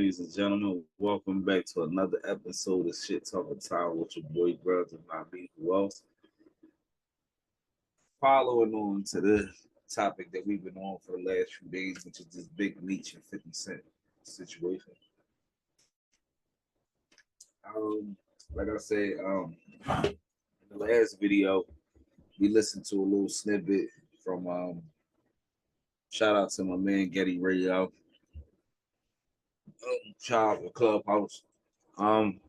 ladies and gentlemen. Welcome back to another episode of Shit Talking Time with your boy, brothers, and not me. Who else? Following on to the topic that we've been on for the last few days, which is this Big Meech and 50 Cent situation. Like I said, in the last video, we listened to a little snippet from shout out to my man Getty Radio, Child for Clubhouse. Um,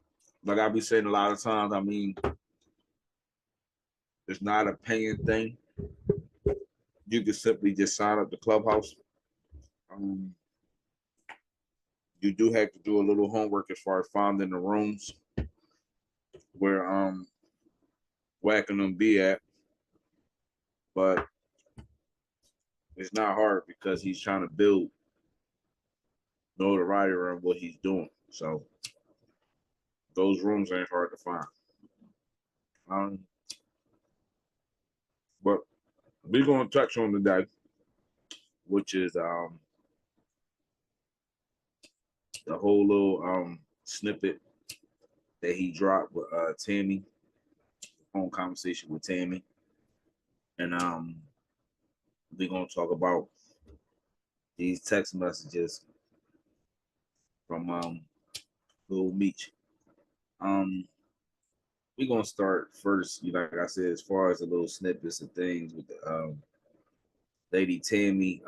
like I be saying a lot of times, I mean, it's not a paying thing. You can simply just sign up the Clubhouse. Um, you do have to do a little homework as far as finding the rooms where whacking them be at, but it's not hard because he's trying to build notoriety around what he's doing. So those rooms ain't hard to find. Um, but we're gonna touch on today, which is the whole little snippet that he dropped with Tammy, phone conversation with Tammy, and we're gonna talk about these text messages from Lil Meech. Um, we're gonna start first, like I said, as far as the little snippets and things with the Lady Tammy.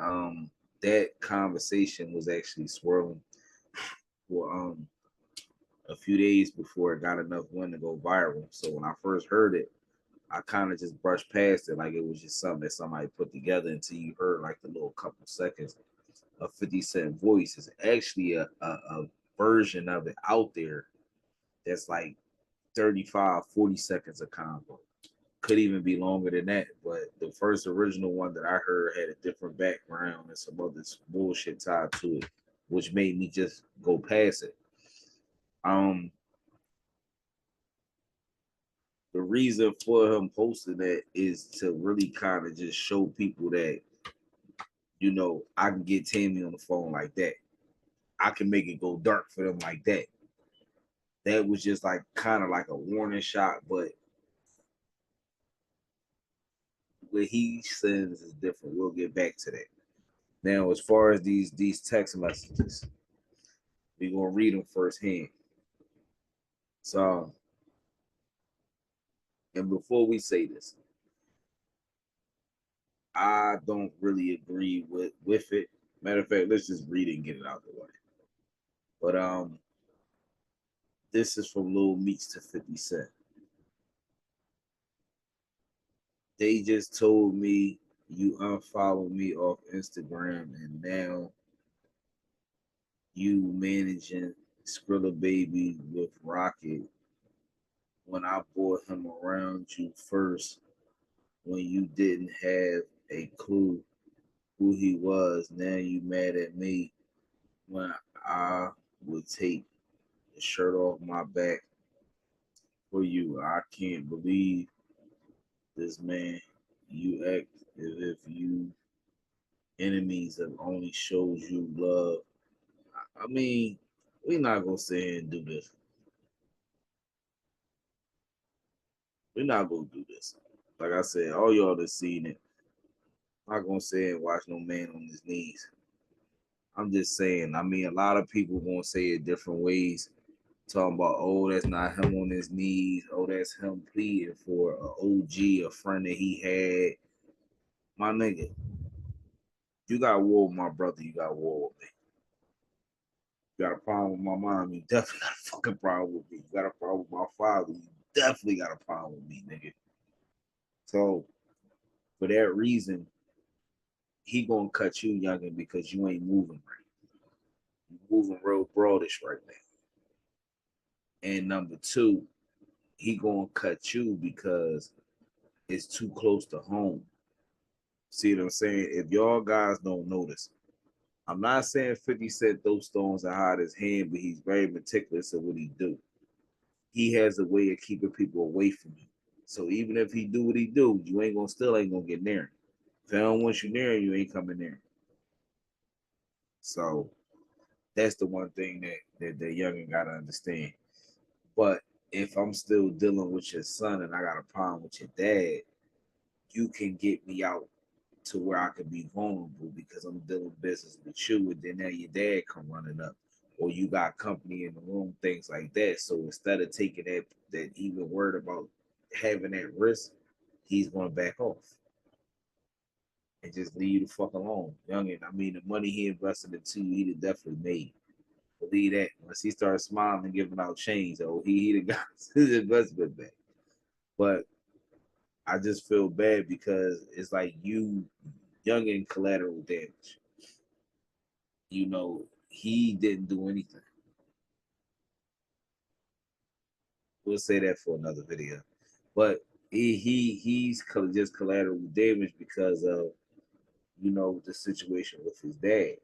That conversation was actually swirling for a few days before it got enough wind to go viral. So when I first heard it, I kind of just brushed past it like it was just something that somebody put together until you heard like the little couple seconds of 50 Cent voice. It's actually a version of it out there that's like 35, 40 seconds of convo. Could even be longer than that, but the first original one that I heard had a different background and some other bullshit tied to it, which made me just go past it. Um, the reason for him posting that is to really kind of just show people that, I can get Tammy on the phone like that. I can make it go dark for them like that. That was just like kind of like a warning shot, but what he sends is different. We'll get back to that. Now, as far as these text messages, we're gonna read them firsthand. So, and before we say this, I don't really agree with it. Matter of fact, let's just read it and get it out of the way. But this is from Lil Meech to 50 Cent. They just told me you unfollowed me off Instagram and now you managing Skrilla Baby with Rocket when I brought him around you first when you didn't have a clue who he was. Now you mad at me when I would take the shirt off my back for you. I can't believe this, man. You act as if you enemies have only showed you love. I mean, we're not gonna sit here and do this. We're not gonna do this. Like I said, all y'all that seen it. I'm not gonna say and watch no man on his knees. I'm just saying. I mean, a lot of people gonna say it different ways. Talking about, oh, that's not him on his knees. Oh, that's him pleading for a OG, a friend that he had. My nigga, you got war with my brother. You got war with me. You got a problem with my mom. You definitely got a fucking problem with me. You got a problem with my father. You definitely got a problem with me, nigga. So for that reason, he gonna cut you, youngin, because you ain't moving right. You moving real broadish right now. And number two, he gonna cut you because it's too close to home. See what I'm saying? If y'all guys don't notice, I'm not saying 50 Cent those stones are hot his hand, but he's very meticulous of what he do. He has a way of keeping people away from him. So even if he do what he do, you ain't gonna get near him. If I don't want you near him, you ain't coming near him. So That's the one thing that the youngin gotta understand. But if I'm still dealing with your son and I got a problem with your dad, you can get me out to where I could be vulnerable because I'm dealing business with you, and then now your dad come running up, or you got company in the room, things like that. So instead of taking that even word about having that risk, he's gonna back off and just leave you the fuck alone. Youngin, I mean, the money he invested into you, he'd have definitely made. Believe that. Once he started smiling and giving out change, oh, he'd have got his investment back. But I just feel bad because it's like you, youngin, collateral damage. He didn't do anything. We'll say that for another video. But he's just collateral damage because of the situation with his dad.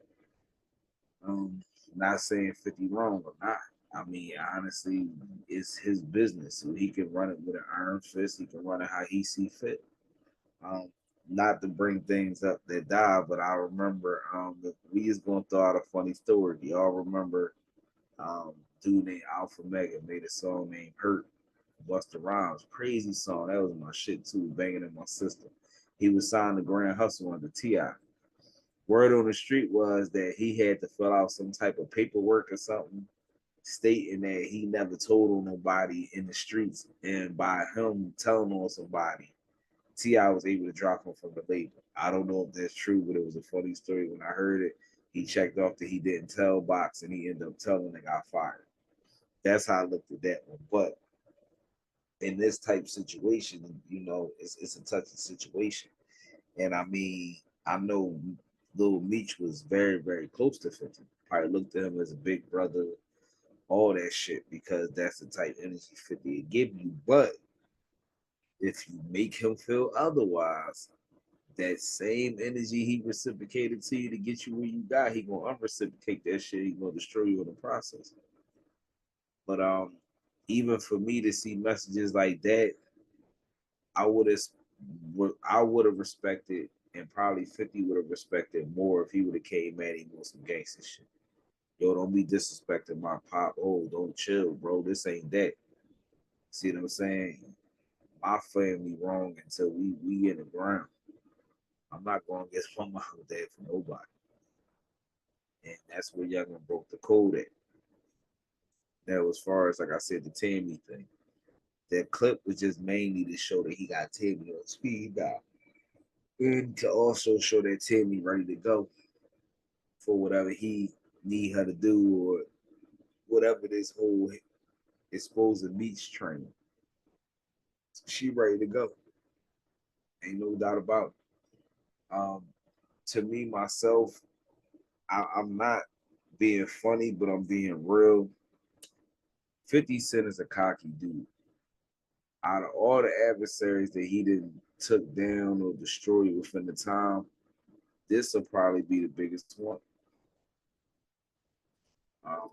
Um, Not saying 50 wrong or not. I mean, honestly, it's his business, so he can run it with an iron fist. He can run it how he see fit. Um, Not to bring things up that die, but I remember we just gonna throw out a funny story. Do y'all remember dude named Alpha Mega made a song named Hurt, Busta Rhymes, crazy song. That was my shit too, banging in my system. He was signed to Grand Hustle under Ti. Word on the street was that he had to fill out some type of paperwork or something, stating that he never told on nobody in the streets, and by him telling on somebody, Ti was able to drop him from the label. I don't know if that's true, but it was a funny story. When I heard it, he checked off that he didn't tell box, and he ended up telling and got fired. That's how I looked at that one. But in this type of situation, it's a touchy situation. And I mean, I know Lil Meech was very, very close to 50. Probably looked at him as a big brother, all that shit, because that's the type of energy 50 will give you. But if you make him feel otherwise, that same energy he reciprocated to you to get you where you got, he gonna unreciprocate that shit. He gonna destroy you in the process. But even for me to see messages like that, I would have I would have respected, and probably 50 would have respected more if he would have came at him with some gangster shit. Yo, don't be disrespecting my pop. Oh, don't chill, bro. This ain't that. See what I'm saying? My family wrong until we in the ground. I'm not gonna get my mom with that for nobody. And that's where Youngin broke the code at. Now, as far as like I said, the Tammy thing, that clip was just mainly to show that he got Tammy on speed dial, and to also show that Tammy ready to go for whatever he need her to do, or whatever this whole exposing Meech training. She ready to go. Ain't no doubt about it. To me myself, I'm not being funny, but I'm being real. 50 Cent is a cocky dude. Out of all the adversaries that he didn't took down or destroyed within the time, this will probably be the biggest one. Um,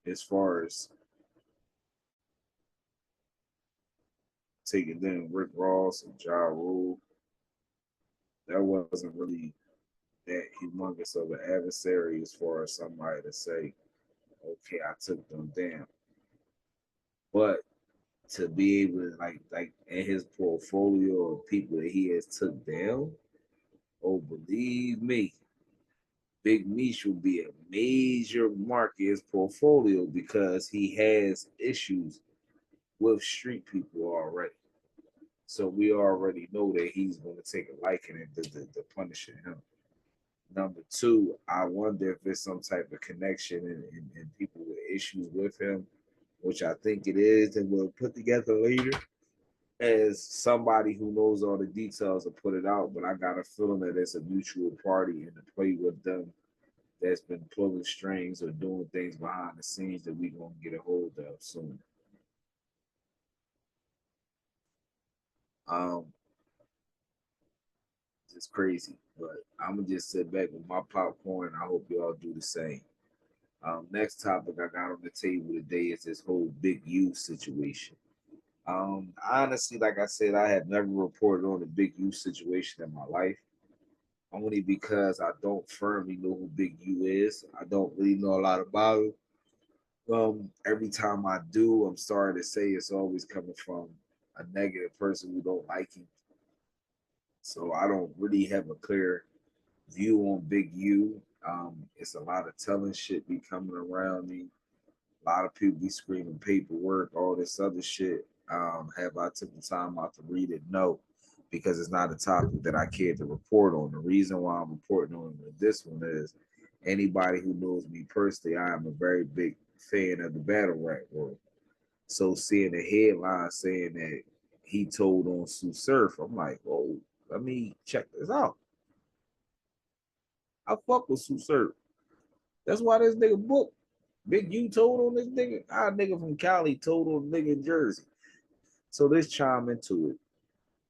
as far as taking down Rick Ross and Ja Rule, that wasn't really that humongous of an adversary as far as somebody to say, okay, I took them down. But to be able to like in his portfolio of people that he has took down, oh believe me, Big Meech will be a major mark in his portfolio because he has issues with street people already. So we already know that he's going to take a liking to punishing him. Number two, I wonder if there's some type of connection and people with issues with him, which I think it is, and we'll put together later as somebody who knows all the details to put it out. But I got a feeling that it's a mutual party and to play with them that's been pulling strings or doing things behind the scenes that we gonna get a hold of soon. Um, it's crazy, but I'm gonna just sit back with my popcorn. I hope y'all do the same. Next topic I got on the table today is this whole big U situation. Honestly, like I said, I have never reported on a big U situation in my life. only because I don't firmly know who Big U is. I don't really know a lot about him. Every time I do, I'm sorry to say it's always coming from a negative person who don't like him. So I don't really have a clear view on Big U. It's a lot of telling shit be coming around me. A lot of people be screaming paperwork, all this other shit. Have I took the time out to read it? No, because it's not a topic that I care to report on. The reason why I'm reporting on this one is anybody who knows me personally, I am a very big fan of the battle rap world. So seeing the headline saying that he told on Sue Surf, I'm like, oh, let me check this out. I fuck with Sue Surf. That's why this nigga booked. Big U told on this nigga. Our nigga from Cali told on nigga in Jersey. So let's chime into it.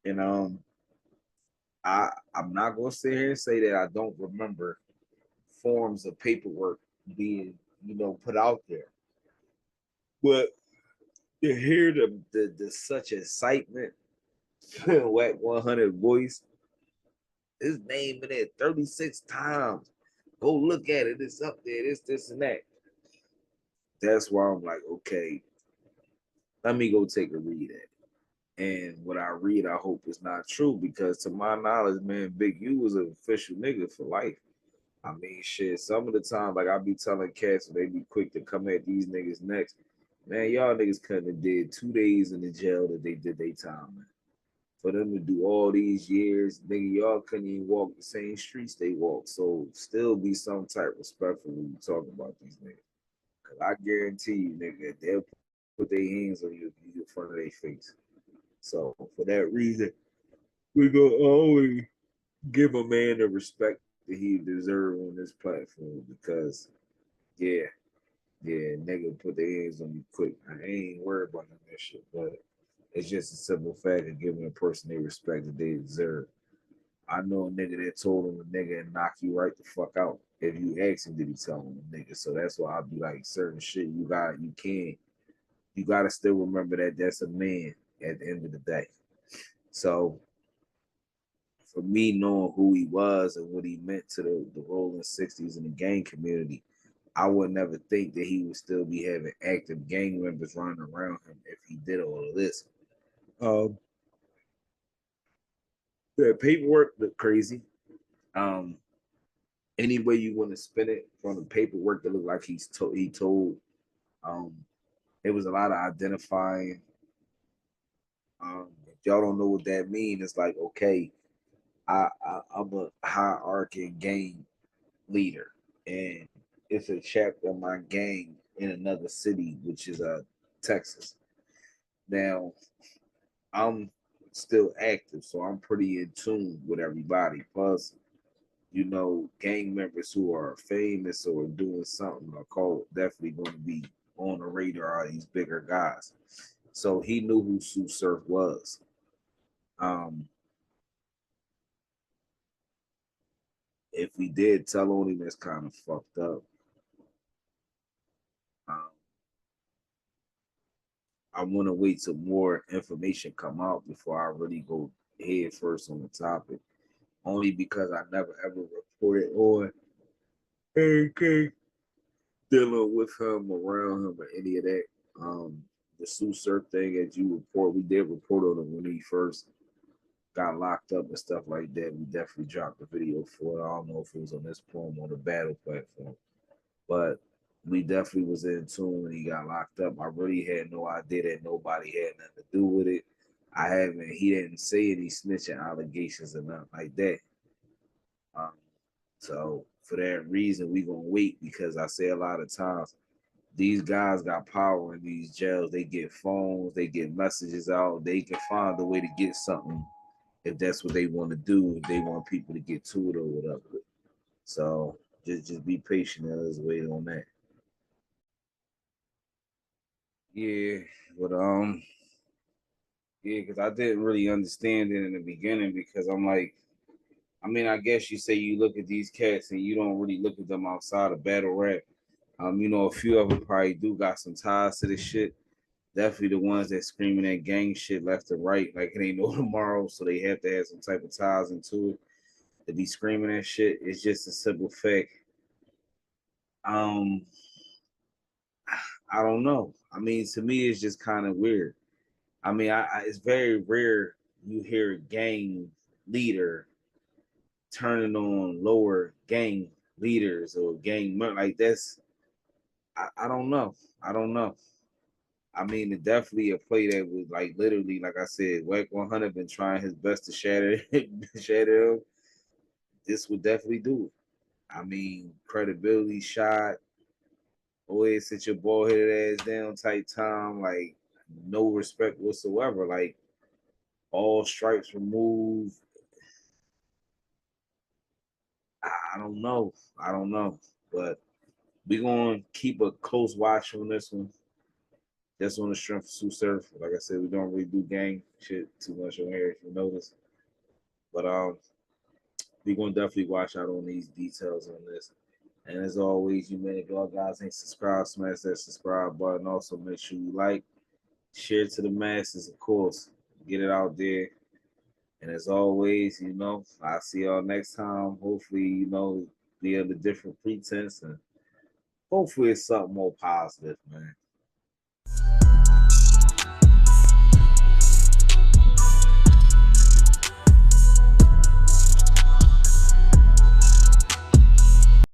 And I'm not gonna sit here and say that I don't remember forms of paperwork being, put out there. But to hear the such excitement, Whack 100 voice, his name in there 36 times. Go look at it. It's up there. This, and that. That's why I'm like, okay, let me go take a read at it. And what I read, I hope is not true because to my knowledge, man, Big U was an official nigga for life. I mean, shit, some of the time, like I be telling cats, they be quick to come at these niggas next. Man, y'all niggas couldn't have did 2 days in the jail that they did their time, man. For them to do all these years, nigga, y'all couldn't even walk the same streets they walk. So still be some type respectful when you talk about these niggas. Cause I guarantee you, nigga, they'll put their hands on you in front of their face. So for that reason, we gonna always give a man the respect that he deserves on this platform because yeah, yeah, nigga put their hands on you quick. I ain't worried about none of that shit, but it's just a simple fact of giving a person the respect that they deserve. I know a nigga that told him a nigga and knock you right the fuck out. If you ask him, did he tell him a nigga? So that's why I'll be like, certain shit you gotta still remember that that's a man at the end of the day. So for me knowing who he was and what he meant to the rolling 60s and the gang community, I would never think that he would still be having active gang members running around him if he did all of this. Um, the paperwork looked crazy. Um, any way you want to spin it from the paperwork that looked like he told. Um, it was a lot of identifying. If y'all don't know what that means, it's like okay, I'm a hierarchy gang leader, and it's a chapter of my gang in another city, which is Texas. Now I'm still active, so I'm pretty in tune with everybody. Plus, gang members who are famous or doing something are called definitely going to be on the radar of these bigger guys. So he knew who Sue Surf was. Um, if we did tell on him, that's kind of fucked up. Um, I want to wait till more information come out before I really go head first on the topic. Only because I never ever reported on anything dealing with him, around him, or any of that. The Sue Surf thing, as you report, we did report on him when he first got locked up and stuff like that. We definitely dropped the video for it. I don't know if it was on this poem or the battle platform, but we definitely was in tune when he got locked up. I really had no idea that nobody had nothing to do with it. He didn't say any snitching allegations or nothing like that. Um, so for that reason, we gonna wait because I say a lot of times these guys got power in these jails. They get phones, they get messages out, they can find a way to get something if that's what they want to do, if they want people to get to it or whatever. So just be patient and let's wait on that. Yeah, but yeah, because I didn't really understand it in the beginning because I'm like, I mean, I guess you say you look at these cats and you don't really look at them outside of battle rap. A few of them probably do got some ties to this shit. Definitely the ones that screaming that gang shit left to right, like it ain't no tomorrow, so they have to have some type of ties into it. to be screaming that shit. It's just a simple fact. Um, I don't know. I mean, to me, it's just kind of weird. I mean, it's very rare you hear a gang leader turning on lower gang leaders or like that's. I don't know. I don't know. I mean, it definitely a play that was like literally, like I said, Wack 100 been trying his best to shatter shatter him. This would definitely do it. I mean, credibility shot. Always sit your bald headed ass down type time. Like no respect whatsoever. Like all stripes removed. I don't know. I don't know. But we gonna keep a close watch on this one. Just on the strength of Sue Surf. Like I said, we don't really do gang shit too much on here if you notice. But we gonna definitely watch out on these details on this. And as always, you man, if y'all guys ain't subscribed, smash that subscribe button. Also, make sure you like, share to the masses, of course. Get it out there. And as always, I'll see y'all next time. Hopefully, be of a different pretense and hopefully it's something more positive, man.